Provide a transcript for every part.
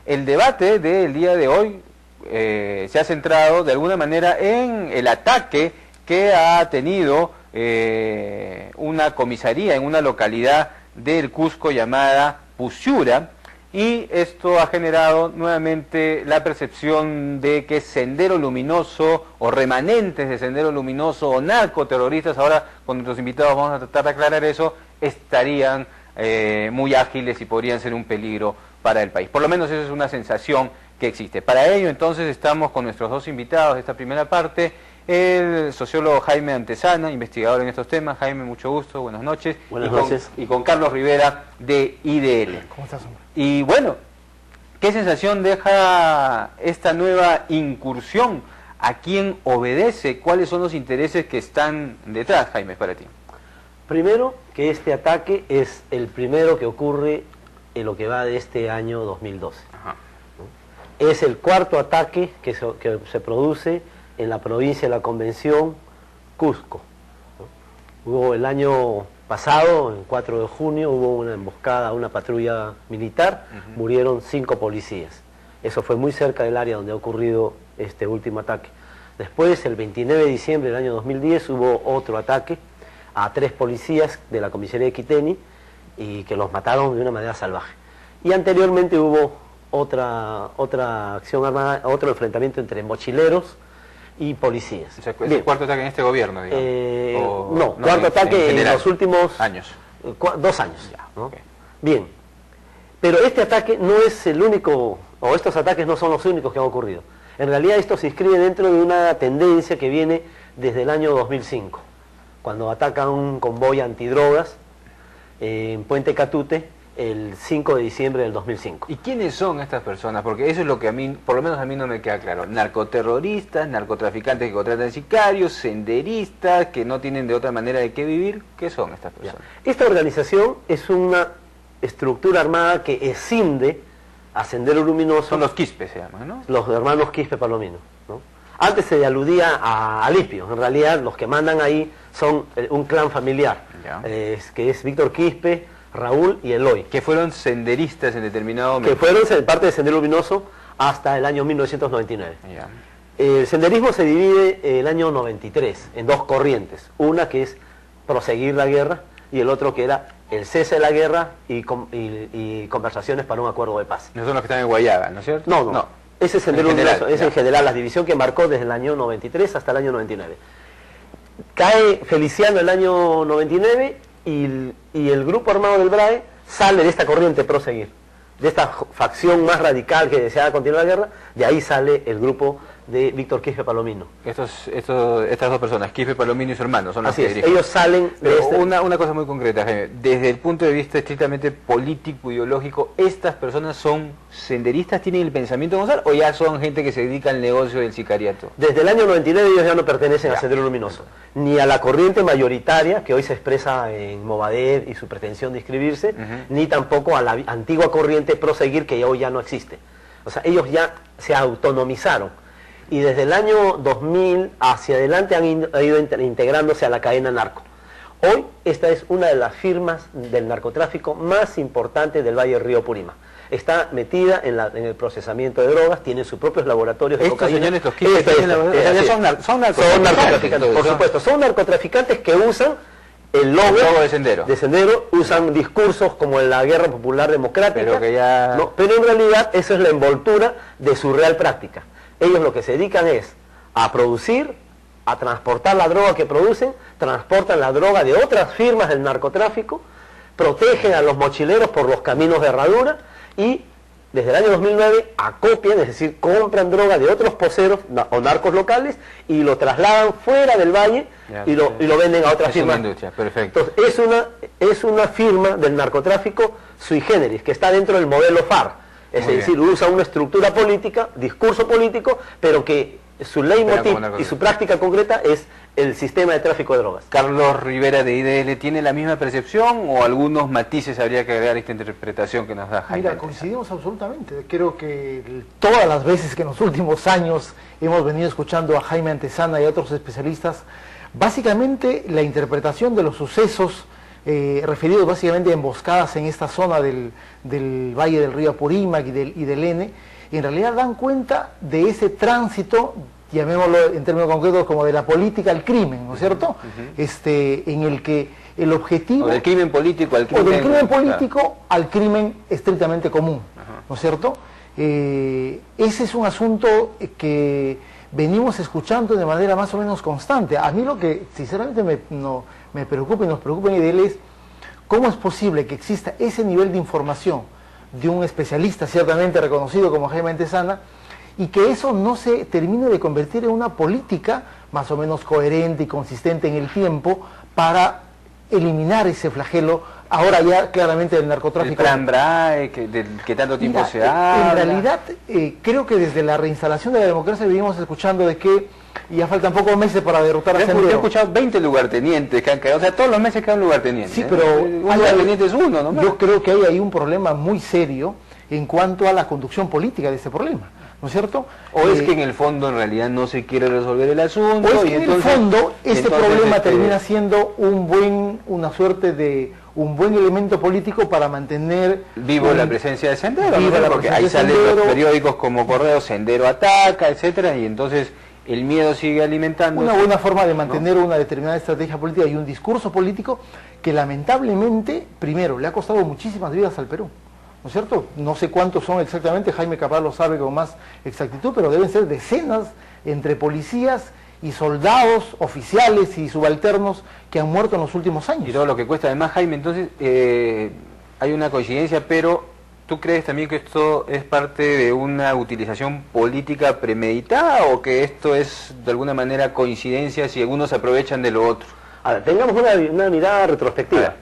el debate del día de hoy se ha centrado de alguna manera en el ataque que ha tenido una comisaría en una localidad del Cusco llamada Pucyura, y esto ha generado nuevamente la percepción de que Sendero Luminoso o remanentes de Sendero Luminoso o narcoterroristas, ahora con nuestros invitados vamos a tratar de aclarar eso, estarían muy ágiles y podrían ser un peligro para el país. Por lo menos esa es una sensación que existe. Para ello entonces estamos con nuestros dos invitados de esta primera parte, el sociólogo Jaime Antezana, investigador en estos temas. Jaime, mucho gusto, buenas noches. Buenas noches. Y con Carlos Rivera de IDL. ¿Cómo estás, hombre? Y bueno, ¿qué sensación deja esta nueva incursión? ¿A quién obedece? ¿Cuáles son los intereses que están detrás, Jaime, para ti? Primero, que este ataque es el primero que ocurre en lo que va de este año 2012. Ajá. Es el cuarto ataque que se produce en la provincia de la Convención, Cusco. Hubo el año pasado, el 4 de junio, hubo una emboscada a una patrulla militar, murieron 5 policías. Eso fue muy cerca del área donde ha ocurrido este último ataque. Después, el 29 de diciembre del año 2010, hubo otro ataque a 3 policías de la comisaría de Quiteni y que los mataron de una manera salvaje. Y anteriormente hubo otra acción armada, otro enfrentamiento entre mochileros y policías. O sea, ¿es el cuarto ataque en este gobierno, digamos? No, cuarto ataque en los últimos años. 2 años. Ya, ¿no? okay. Bien, pero este ataque no es el único, o estos ataques no son los únicos que han ocurrido. En realidad esto se inscribe dentro de una tendencia que viene desde el año 2005, cuando atacan un convoy antidrogas en Puente Catute, el 5 de diciembre del 2005. ¿Y quiénes son estas personas? Porque eso es lo que a mí, por lo menos a mí no me queda claro. Narcoterroristas, narcotraficantes que contratan sicarios, senderistas, que no tienen de otra manera de qué vivir. ¿Qué son estas personas? Ya. Esta organización es una estructura armada que escinde a Sendero Luminoso. Son los Quispe, se llaman, ¿no? Los hermanos Quispe Palomino, ¿no? Antes se aludía a Lispio. En realidad los que mandan ahí son un clan familiar, que es Víctor Quispe, Raúl y Eloy. Que fueron senderistas en determinado momento. Que fueron parte de Sendero Luminoso hasta el año 1999. Ya. El senderismo se divide el año 93 en 2 corrientes. Una que es proseguir la guerra y el otro que era el cese de la guerra y conversaciones para un acuerdo de paz. No son los que están en Guayaba, ¿no es cierto? No. Ese es Sendero Luminoso, es en general la división que marcó desde el año 93 hasta el año 99. Cae Feliciano el año 99 y el grupo armado del BRAE sale de esta corriente proseguir, de esta facción más radical que deseaba continuar la guerra. De ahí sale el grupo de Víctor Quispe Palomino. Estas dos personas, Quispe Palomino y su hermano, son los que dirigen. Ellos salen de una cosa muy concreta, Jaime. Desde el punto de vista estrictamente político, ideológico, ¿estas personas son senderistas, tienen el pensamiento Gonzalo, o ya son gente que se dedica al negocio del sicariato? Desde el año 99 ellos ya no pertenecen a Sendero Luminoso, ni a la corriente mayoritaria que hoy se expresa en Movadef y su pretensión de inscribirse, ni tampoco a la antigua corriente proseguir que hoy ya no existe. O sea, ellos ya se autonomizaron. Y desde el año 2000 hacia adelante han ido integrándose a la cadena narco. Hoy esta es una de las firmas del narcotráfico más importantes del Valle del Río Purímac. Está metida en el procesamiento de drogas, tiene sus propios laboratorios de cocaína. Señores, los que son narcotraficantes, por supuesto, son narcotraficantes que usan el logo de Sendero, usan discursos como en la Guerra Popular Democrática, pero en realidad eso es la envoltura de su real práctica. Ellos lo que se dedican es a producir, a transportar la droga que producen, transportan la droga de otras firmas del narcotráfico, protegen a los mochileros por los caminos de herradura y desde el año 2009 acopian, es decir, compran droga de otros poseros o narcos locales y lo trasladan fuera del valle y lo venden a otras firmas. Perfecto. Entonces, es una firma del narcotráfico sui generis, que está dentro del modelo FARC. Es decir, usa una estructura política, discurso político, pero que su leitmotiv y su práctica concreta es el sistema de tráfico de drogas. Carlos Rivera de IDL, ¿tiene la misma percepción o algunos matices habría que agregar a esta interpretación que nos da Jaime? Mira, coincidimos absolutamente. Creo que todas las veces que en los últimos años hemos venido escuchando a Jaime Antezana y a otros especialistas, básicamente la interpretación de los sucesos referidos básicamente a emboscadas en esta zona del Valle del Río Apurímac y del N, en realidad dan cuenta de ese tránsito, llamémoslo en términos concretos como de la política al crimen, ¿no es cierto? En el que el objetivo... O del crimen político al crimen... O del crimen político al crimen estrictamente común, ¿no es cierto? Ese es un asunto que venimos escuchando de manera más o menos constante. A mí lo que sinceramente me preocupa y nos preocupa en IDL es cómo es posible que exista ese nivel de información de un especialista ciertamente reconocido como Jaime Antezana y que eso no se termine de convertir en una política más o menos coherente y consistente en el tiempo para eliminar ese flagelo ahora ya claramente del narcotráfico. El plan BRAE, que tanto tiempo se habla. En realidad, creo que desde la reinstalación de la democracia venimos escuchando de que ya faltan pocos meses para derrotar a Sendero. Yo he escuchado 20 lugartenientes que han caído, o sea, todos los meses cae un lugarteniente. Sí, pero un lugarteniente es uno, ¿no? Yo creo que hay ahí un problema muy serio en cuanto a la conducción política de ese problema, ¿no es cierto? O es que en el fondo en realidad no se quiere resolver el asunto. O es que y en el fondo este problema termina siendo una suerte de un buen elemento político para mantener vivo la presencia de Sendero, viva la porque presencia ahí de salen Sendero. los periódicos como Correo, Sendero ataca, etcétera, y entonces el miedo sigue alimentando. Una buena forma de mantener una determinada estrategia política y un discurso político que lamentablemente, primero, le ha costado muchísimas vidas al Perú, ¿no es cierto? No sé cuántos son exactamente, Jaime capaz lo sabe con más exactitud, pero deben ser decenas entre policías y soldados, oficiales y subalternos que han muerto en los últimos años. Y todo lo que cuesta. Además, Jaime, entonces hay una coincidencia, pero ¿tú crees también que esto es parte de una utilización política premeditada o que esto es de alguna manera coincidencia si algunos se aprovechan de lo otro? A ver, tengamos una mirada retrospectiva.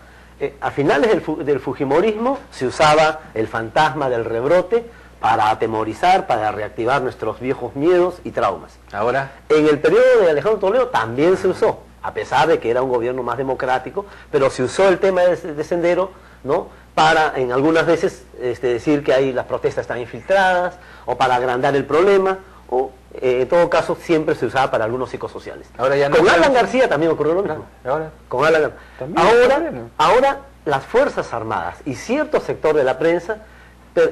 A finales del fujimorismo se usaba el fantasma del rebrote para atemorizar, para reactivar nuestros viejos miedos y traumas. Ahora, en el periodo de Alejandro Toledo también se usó, a pesar de que era un gobierno más democrático, pero se usó el tema de Sendero, ¿no?, para en algunas veces decir que ahí las protestas están infiltradas, o para agrandar el problema, o en todo caso siempre se usaba para algunos psicosociales. Ahora ya no. Con Alan García también ocurrió lo mismo. Ahora, Con Alan también ahora las Fuerzas Armadas y cierto sector de la prensa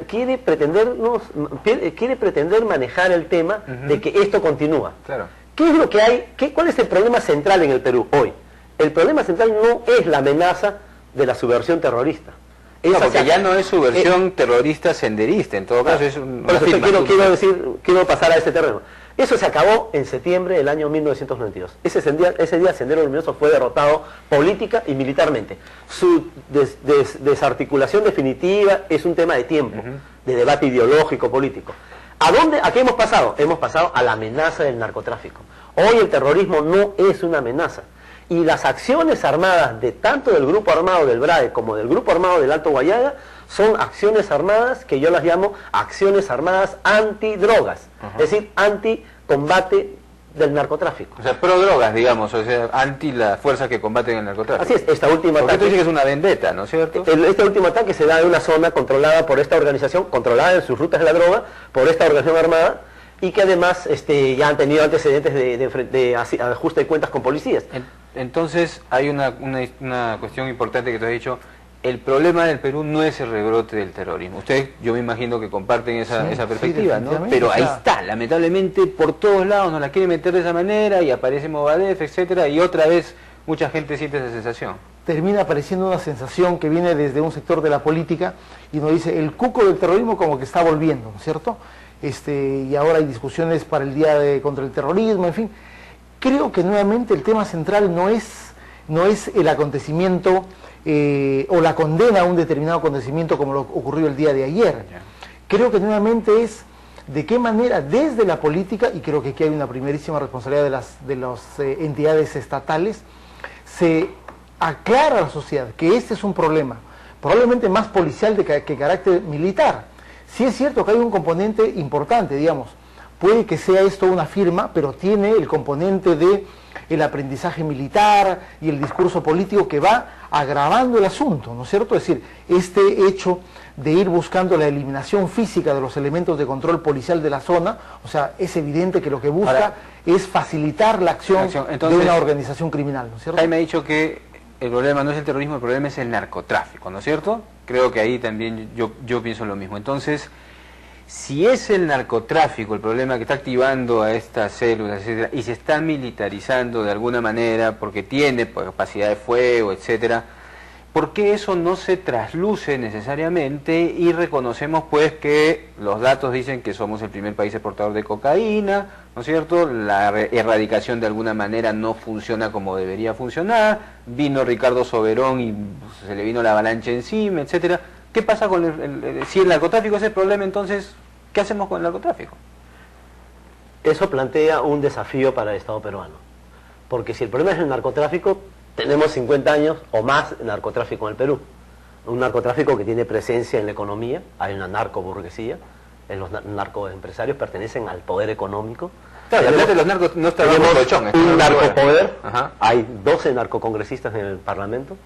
quiere pretender manejar el tema de que esto continúa. Claro. ¿Qué es lo que hay? ¿Cuál es el problema central en el Perú hoy? El problema central no es la amenaza de la subversión terrorista. No, porque ya no es subversión terrorista senderista, en todo caso es un... Por eso quiero pasar a ese terreno. Eso se acabó en septiembre del año 1992. Ese día Sendero Luminoso fue derrotado política y militarmente. Su desarticulación definitiva es un tema de tiempo, de debate ideológico, político. ¿A qué hemos pasado? Hemos pasado a la amenaza del narcotráfico. Hoy el terrorismo no es una amenaza. Y las acciones armadas de tanto del grupo armado del BRAE como del grupo armado del Alto Guayaga son acciones armadas que yo las llamo acciones armadas antidrogas, es decir, anti-combate del narcotráfico. O sea, pro drogas, digamos, o sea, anti las fuerzas que combaten el narcotráfico. Así es, esta última Porque ataque... tú dices que es una vendetta, ¿no es cierto? Este último ataque se da en una zona controlada por esta organización, controlada en sus rutas de la droga, por esta organización armada, y que además ya han tenido antecedentes de ajuste de cuentas con policías. Entonces hay una cuestión importante que te has dicho. El problema del Perú no es el rebrote del terrorismo. Ustedes, yo me imagino que comparten esa perspectiva, ¿no? Pero ahí está, lamentablemente por todos lados nos la quieren meter de esa manera y aparece Movadef, etcétera, y otra vez mucha gente siente esa sensación. Termina apareciendo una sensación que viene desde un sector de la política y nos dice el cuco del terrorismo como que está volviendo, ¿no es cierto? Y ahora hay discusiones para el día contra el terrorismo, en fin. Creo que nuevamente el tema central no es el acontecimiento o la condena a un determinado acontecimiento como lo ocurrió el día de ayer. Creo que nuevamente es de qué manera desde la política, y creo que aquí hay una primerísima responsabilidad de las entidades estatales, se aclara a la sociedad que este es un problema, probablemente más policial que carácter militar. Sí es cierto que hay un componente importante, digamos, puede que sea esto una firma, pero tiene el componente de el aprendizaje militar y el discurso político que va agravando el asunto, ¿no es cierto? Es decir, este hecho de ir buscando la eliminación física de los elementos de control policial de la zona, o sea, es evidente que lo que busca es facilitar la acción Entonces, de una organización criminal, ¿no es cierto? Jaime ha dicho que el problema no es el terrorismo, el problema es el narcotráfico, ¿no es cierto? Creo que ahí también yo pienso lo mismo. Entonces, si es el narcotráfico el problema que está activando a estas células, etcétera, y se está militarizando de alguna manera porque tiene capacidad de fuego, etcétera, ¿por qué eso no se trasluce necesariamente y reconocemos pues que los datos dicen que somos el primer país exportador de cocaína, ¿no es cierto? La erradicación de alguna manera no funciona como debería funcionar, vino Ricardo Soberón y se le vino la avalancha encima, etcétera. ¿Qué pasa con si el narcotráfico es el problema, entonces, qué hacemos con el narcotráfico? Eso plantea un desafío para el Estado peruano, porque si el problema es el narcotráfico, tenemos 50 años o más de narcotráfico en el Perú. Un narcotráfico que tiene presencia en la economía, hay una narcoburguesía, los narcoempresarios pertenecen al poder económico. Claro, la plata de los narcos no está bajo colchón, un narcopoder, ajá. Hay 12 narcocongresistas en el Parlamento,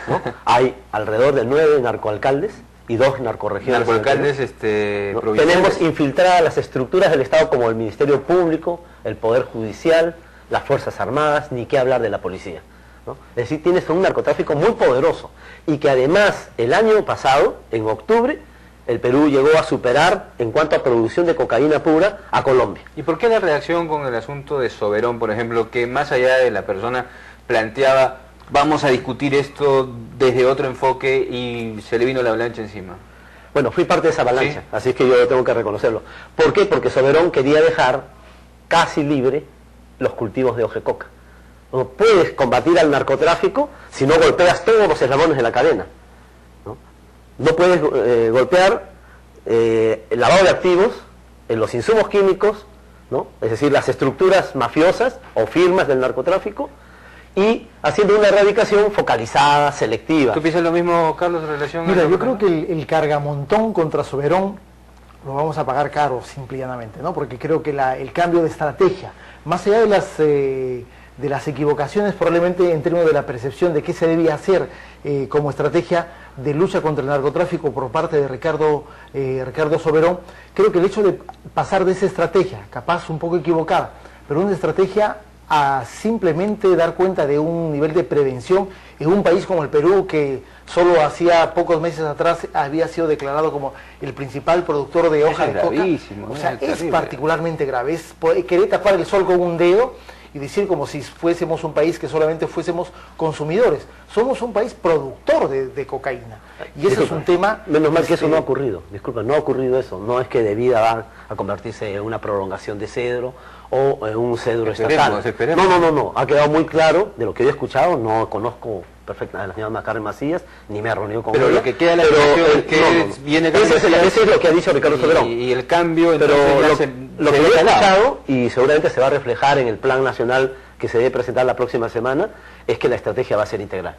¿no? Hay alrededor de 9 narcoalcaldes y 2 narcorregiones. Narcoalcaldes ¿no? provinciales. Tenemos infiltradas las estructuras del Estado como el Ministerio Público, el Poder Judicial, las Fuerzas Armadas, ni qué hablar de la policía, ¿no? Es decir, tienes un narcotráfico muy poderoso y que además el año pasado, en octubre, el Perú llegó a superar en cuanto a producción de cocaína pura a Colombia. ¿Y por qué la reacción con el asunto de Soberón, por ejemplo, que más allá de la persona planteaba vamos a discutir esto desde otro enfoque y se le vino la avalancha encima? Bueno, fui parte de esa avalancha, ¿Sí? Así que yo tengo que reconocerlo. ¿Por qué? Porque Soberón quería dejar casi libre los cultivos de hoja de coca. No puedes combatir al narcotráfico si no golpeas todos los eslabones de la cadena. No puedes golpear el lavado de activos, los insumos químicos, ¿no? Es decir, las estructuras mafiosas o firmas del narcotráfico, y haciendo una erradicación focalizada, selectiva. ¿Tú piensas lo mismo, Carlos, en relación Mira, a yo creo que el cargamontón contra Soberón lo vamos a pagar caro, simple y llanamente, ¿no? Porque creo que el cambio de estrategia, más allá de las equivocaciones probablemente en términos de la percepción de qué se debía hacer como estrategia de lucha contra el narcotráfico por parte de Ricardo Soberón, creo que el hecho de pasar de esa estrategia, capaz un poco equivocada, pero una estrategia a simplemente dar cuenta de un nivel de prevención en un país como el Perú, que solo hacía pocos meses atrás había sido declarado como el principal productor de hoja de coca. O sea, es particularmente grave, es querer tapar el sol con un dedo y decir como si fuésemos un país que solamente fuésemos consumidores. Somos un país productor de cocaína. Y ese es un tema... Menos mal que eso no ha ocurrido. Disculpa, no ha ocurrido eso. No es que debida va a convertirse en una prolongación de cedro o en un cedro estatal. Esperemos. No. Ha quedado muy claro de lo que yo he escuchado. No conozco perfectamente a la señora Macarmen Macías, ni me he reunido con ella. Pero lo que queda la impresión es que viene... Ese es lo que ha dicho Ricardo Soberón. Y el cambio... Pero lo que yo he escuchado, y seguramente se va a reflejar en el plan nacional que se debe presentar la próxima semana, es que la estrategia va a ser integral,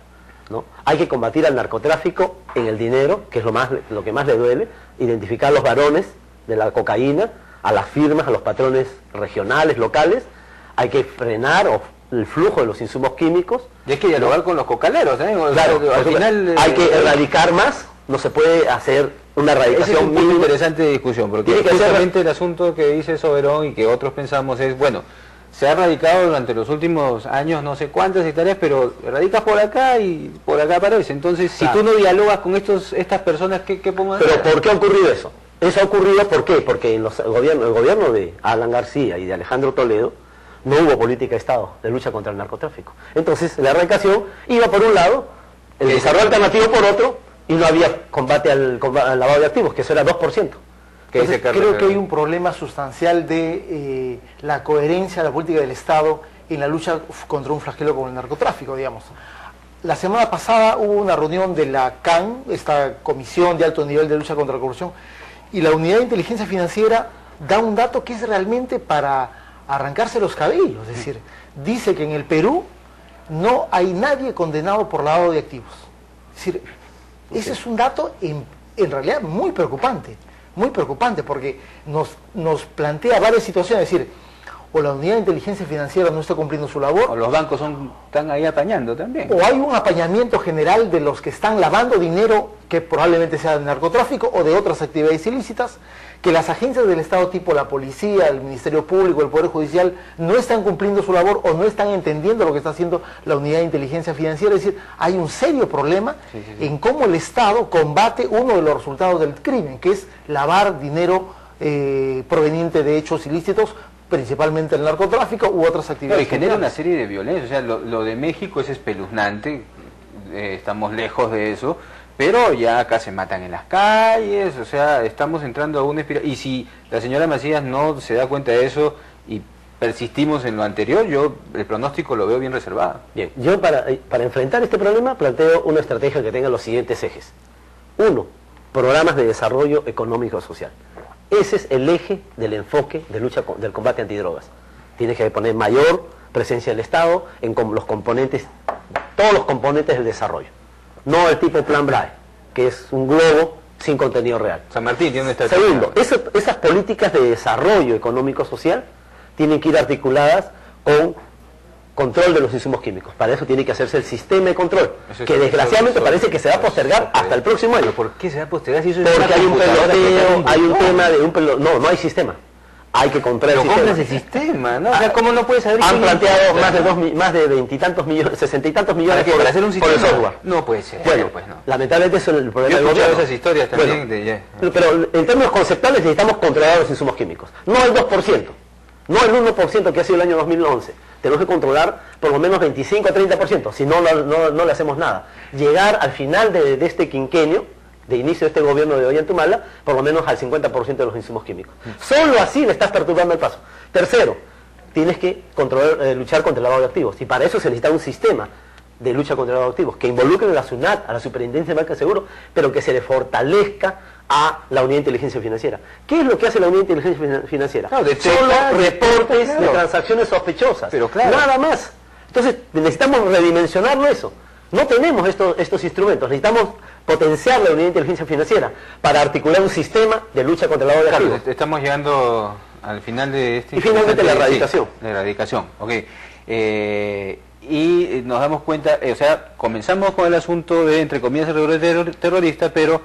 ¿no? Hay que combatir al narcotráfico en el dinero, que es lo que más le duele, identificar a los varones de la cocaína, a las firmas, a los patrones regionales, locales. Hay que frenar el flujo de los insumos químicos. Y hay que dialogar con los cocaleros, ¿eh? Claro, al final, hay que erradicar más, no se puede hacer una erradicación. Ese es un punto interesante de discusión, porque justamente el asunto que dice Soberón y que otros pensamos es, bueno, se ha erradicado durante los últimos años no sé cuántas hectáreas, pero erradicas por acá y por acá aparece. Entonces, si tú no dialogas con estas personas, ¿qué podemos hacer? Pero ¿por qué ha ocurrido eso? Eso ha ocurrido, ¿por qué? Porque en el gobierno de Alan García y de Alejandro Toledo no hubo política de Estado de lucha contra el narcotráfico. Entonces, la erradicación iba por un lado, el desarrollo alternativo por otro, y no había combate al lavado de activos, que eso era 2%. Entonces, creo que hay un problema sustancial de la coherencia de la política del Estado en la lucha contra un flagelo como el narcotráfico, digamos. La semana pasada hubo una reunión de la CAN, esta Comisión de Alto Nivel de Lucha contra la Corrupción, y la Unidad de Inteligencia Financiera da un dato que es realmente para arrancarse los cabellos. Es decir, dice que en el Perú no hay nadie condenado por lavado de activos. Es decir, ese es un dato en realidad muy preocupante, porque nos plantea varias situaciones. Es decir, o la unidad de inteligencia financiera no está cumpliendo su labor, O los bancos están ahí apañando también. o hay un apañamiento general de los que están lavando dinero que probablemente sea de narcotráfico o de otras actividades ilícitas, que las agencias del Estado tipo la policía, el Ministerio Público, el Poder Judicial no están cumpliendo su labor o no están entendiendo lo que está haciendo la unidad de inteligencia financiera. Es decir, hay un serio problema en cómo el Estado combate uno de los resultados del crimen, que es lavar dinero proveniente de hechos ilícitos, principalmente el narcotráfico u otras actividades. Y genera una serie de violencia. O sea, lo de México es espeluznante, estamos lejos de eso, pero ya acá se matan en las calles, o sea, estamos entrando a una espiral. Y si la señora Macías no se da cuenta de eso y persistimos en lo anterior, yo el pronóstico lo veo bien reservado. Bien, yo para enfrentar este problema planteo una estrategia que tenga los siguientes ejes. Uno, programas de desarrollo económico-social. Ese es el eje del enfoque de lucha del combate antidrogas. Tiene que poner mayor presencia del Estado en los componentes, todos los componentes del desarrollo. No el tipo Plan BRAE, que es un globo sin contenido real. San Martín tiene una estrategia. Segundo, esas políticas de desarrollo económico-social tienen que ir articuladas con control de los insumos químicos. Para eso tiene que hacerse el sistema de control, que desgraciadamente parece que se va a postergar hasta el próximo año. ¿Por qué se va a postergar si eso es Porque una hay un computadora peloteo, que hay un está tema de un peloteo. No hay sistema. Hay que comprar Pero el compras sistema. el sistema, ¿no? O sea, ¿cómo no puedes saber? Han quién- planteado más de 20 y tantos millones, 60 y tantos millones ¿Para hacer un por el sistema? software. No puede ser. Bueno, pues no. lamentablemente eso es el problema Yo he del escuchado gobierno. esas historias también Bueno, de ya. pero en términos conceptuales necesitamos controlar los insumos químicos. No el 2%, no el 1% que ha sido el año 2011. Tenemos que controlar por lo menos 25 a 30%, si no le hacemos nada. Llegar al final de este quinquenio, de inicio de este gobierno de Ollantumala, por lo menos al 50% de los insumos químicos. Solo así le estás perturbando el paso. Tercero, tienes que luchar contra el lavado de activos, y para eso se necesita un sistema de lucha contra el lavado de activos, que involucre a la SUNAT, a la Superintendencia de Banca de Seguro, pero que se le fortalezca a la Unidad de Inteligencia Financiera. ¿Qué es lo que hace la Unidad de Inteligencia Financiera? Claro, Solo reportes claro, de transacciones sospechosas, pero claro, nada más. Entonces necesitamos redimensionarlo eso. No tenemos estos instrumentos, necesitamos potenciar la Unidad de Inteligencia Financiera para articular un sistema de lucha contra el lavado de Claro, activos. estamos llegando al final de este... Y finalmente la erradicación. Sí, la erradicación, ok. Y nos damos cuenta, o sea, comenzamos con el asunto de, entre comillas, el regulador terrorista, pero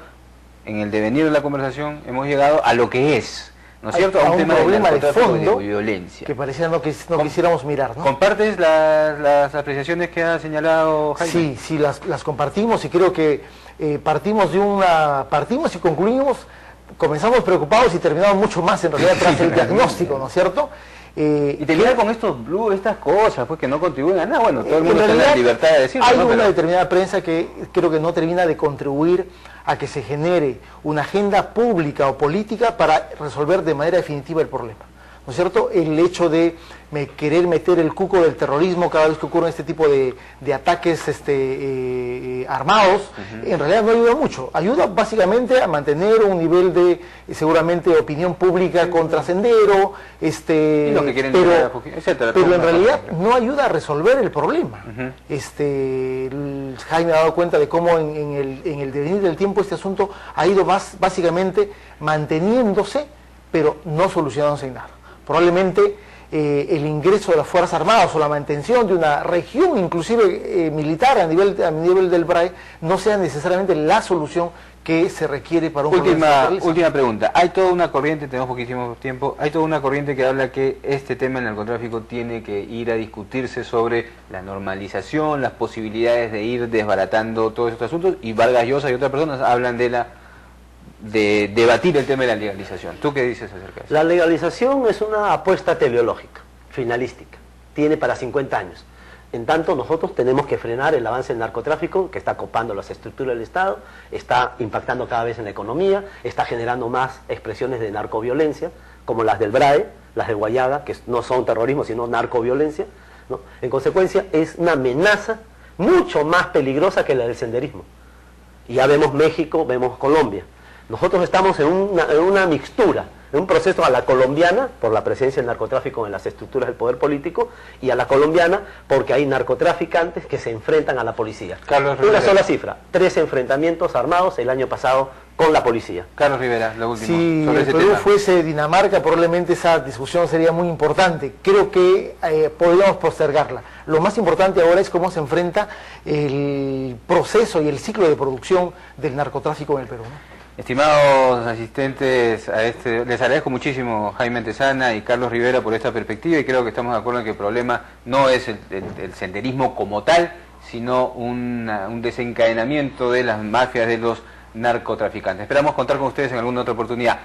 en el devenir de la conversación hemos llegado a lo que es, ¿no es cierto? A un tema problema de narcotráfico y fondo violencia. que parecía no quisiéramos mirar, ¿no? ¿Compartes las apreciaciones que ha señalado Jaime? Sí, las compartimos, y creo que partimos y concluimos, comenzamos preocupados y terminamos mucho más en realidad tras el diagnóstico, ¿no es cierto? Y terminar con estas cosas, pues que no contribuyen a nada. Bueno, todo el En mundo está en la realidad, libertad de decirlo, hay ¿no? una Pero- determinada prensa que creo que no termina de contribuir a que se genere una agenda pública o política para resolver de manera definitiva el problema, ¿no es cierto? El hecho de querer meter el cuco del terrorismo cada vez que ocurren este tipo de ataques armados, en realidad no ayuda mucho. Ayuda básicamente a mantener un nivel de, seguramente, opinión pública con trascendero, Y los que quieren pero, llegar a Fujimori, etcétera, pero todo en una realidad cosa. no ayuda a resolver el problema. Jaime ha dado cuenta de cómo en el devenir del tiempo este asunto ha ido básicamente manteniéndose, pero no solucionándose en nada. Probablemente el ingreso de las Fuerzas Armadas o la mantención de una región, inclusive militar a nivel del BRAE, no sea necesariamente la solución que se requiere para un Última pregunta. Hay toda una corriente, tenemos poquísimo tiempo, hay toda una corriente que habla que este tema del narcotráfico tiene que ir a discutirse sobre la normalización, las posibilidades de ir desbaratando todos estos asuntos, y Vargas Llosa y otras personas hablan de debatir el tema de la legalización. ¿Tú qué dices acerca de eso? La legalización es una apuesta teleológica, finalística. Tiene para 50 años. En tanto, nosotros tenemos que frenar el avance del narcotráfico, que está copando las estructuras del Estado, está impactando cada vez en la economía, está generando más expresiones de narcoviolencia, como las del BRAE, las de Guayaga, que no son terrorismo, sino narcoviolencia, ¿no? En consecuencia, es una amenaza mucho más peligrosa que la del senderismo. Y ya vemos México, vemos Colombia. Nosotros estamos en una mixtura En un proceso a la colombiana, por la presencia del narcotráfico en las estructuras del poder político, y a la colombiana, porque hay narcotraficantes que se enfrentan a la policía. Carlos Una Rivera. sola cifra, 3 enfrentamientos armados el año pasado con la policía. Carlos Rivera, lo último. Si sobre el ese Perú tema. fuese Dinamarca, probablemente esa discusión sería muy importante. Creo que podríamos postergarla. Lo más importante ahora es cómo se enfrenta el proceso y el ciclo de producción del narcotráfico en el Perú, ¿no? Estimados asistentes a les agradezco muchísimo Jaime Antezana y Carlos Rivera por esta perspectiva, y creo que estamos de acuerdo en que el problema no es el senderismo como tal, sino un desencadenamiento de las mafias de los narcotraficantes. Esperamos contar con ustedes en alguna otra oportunidad.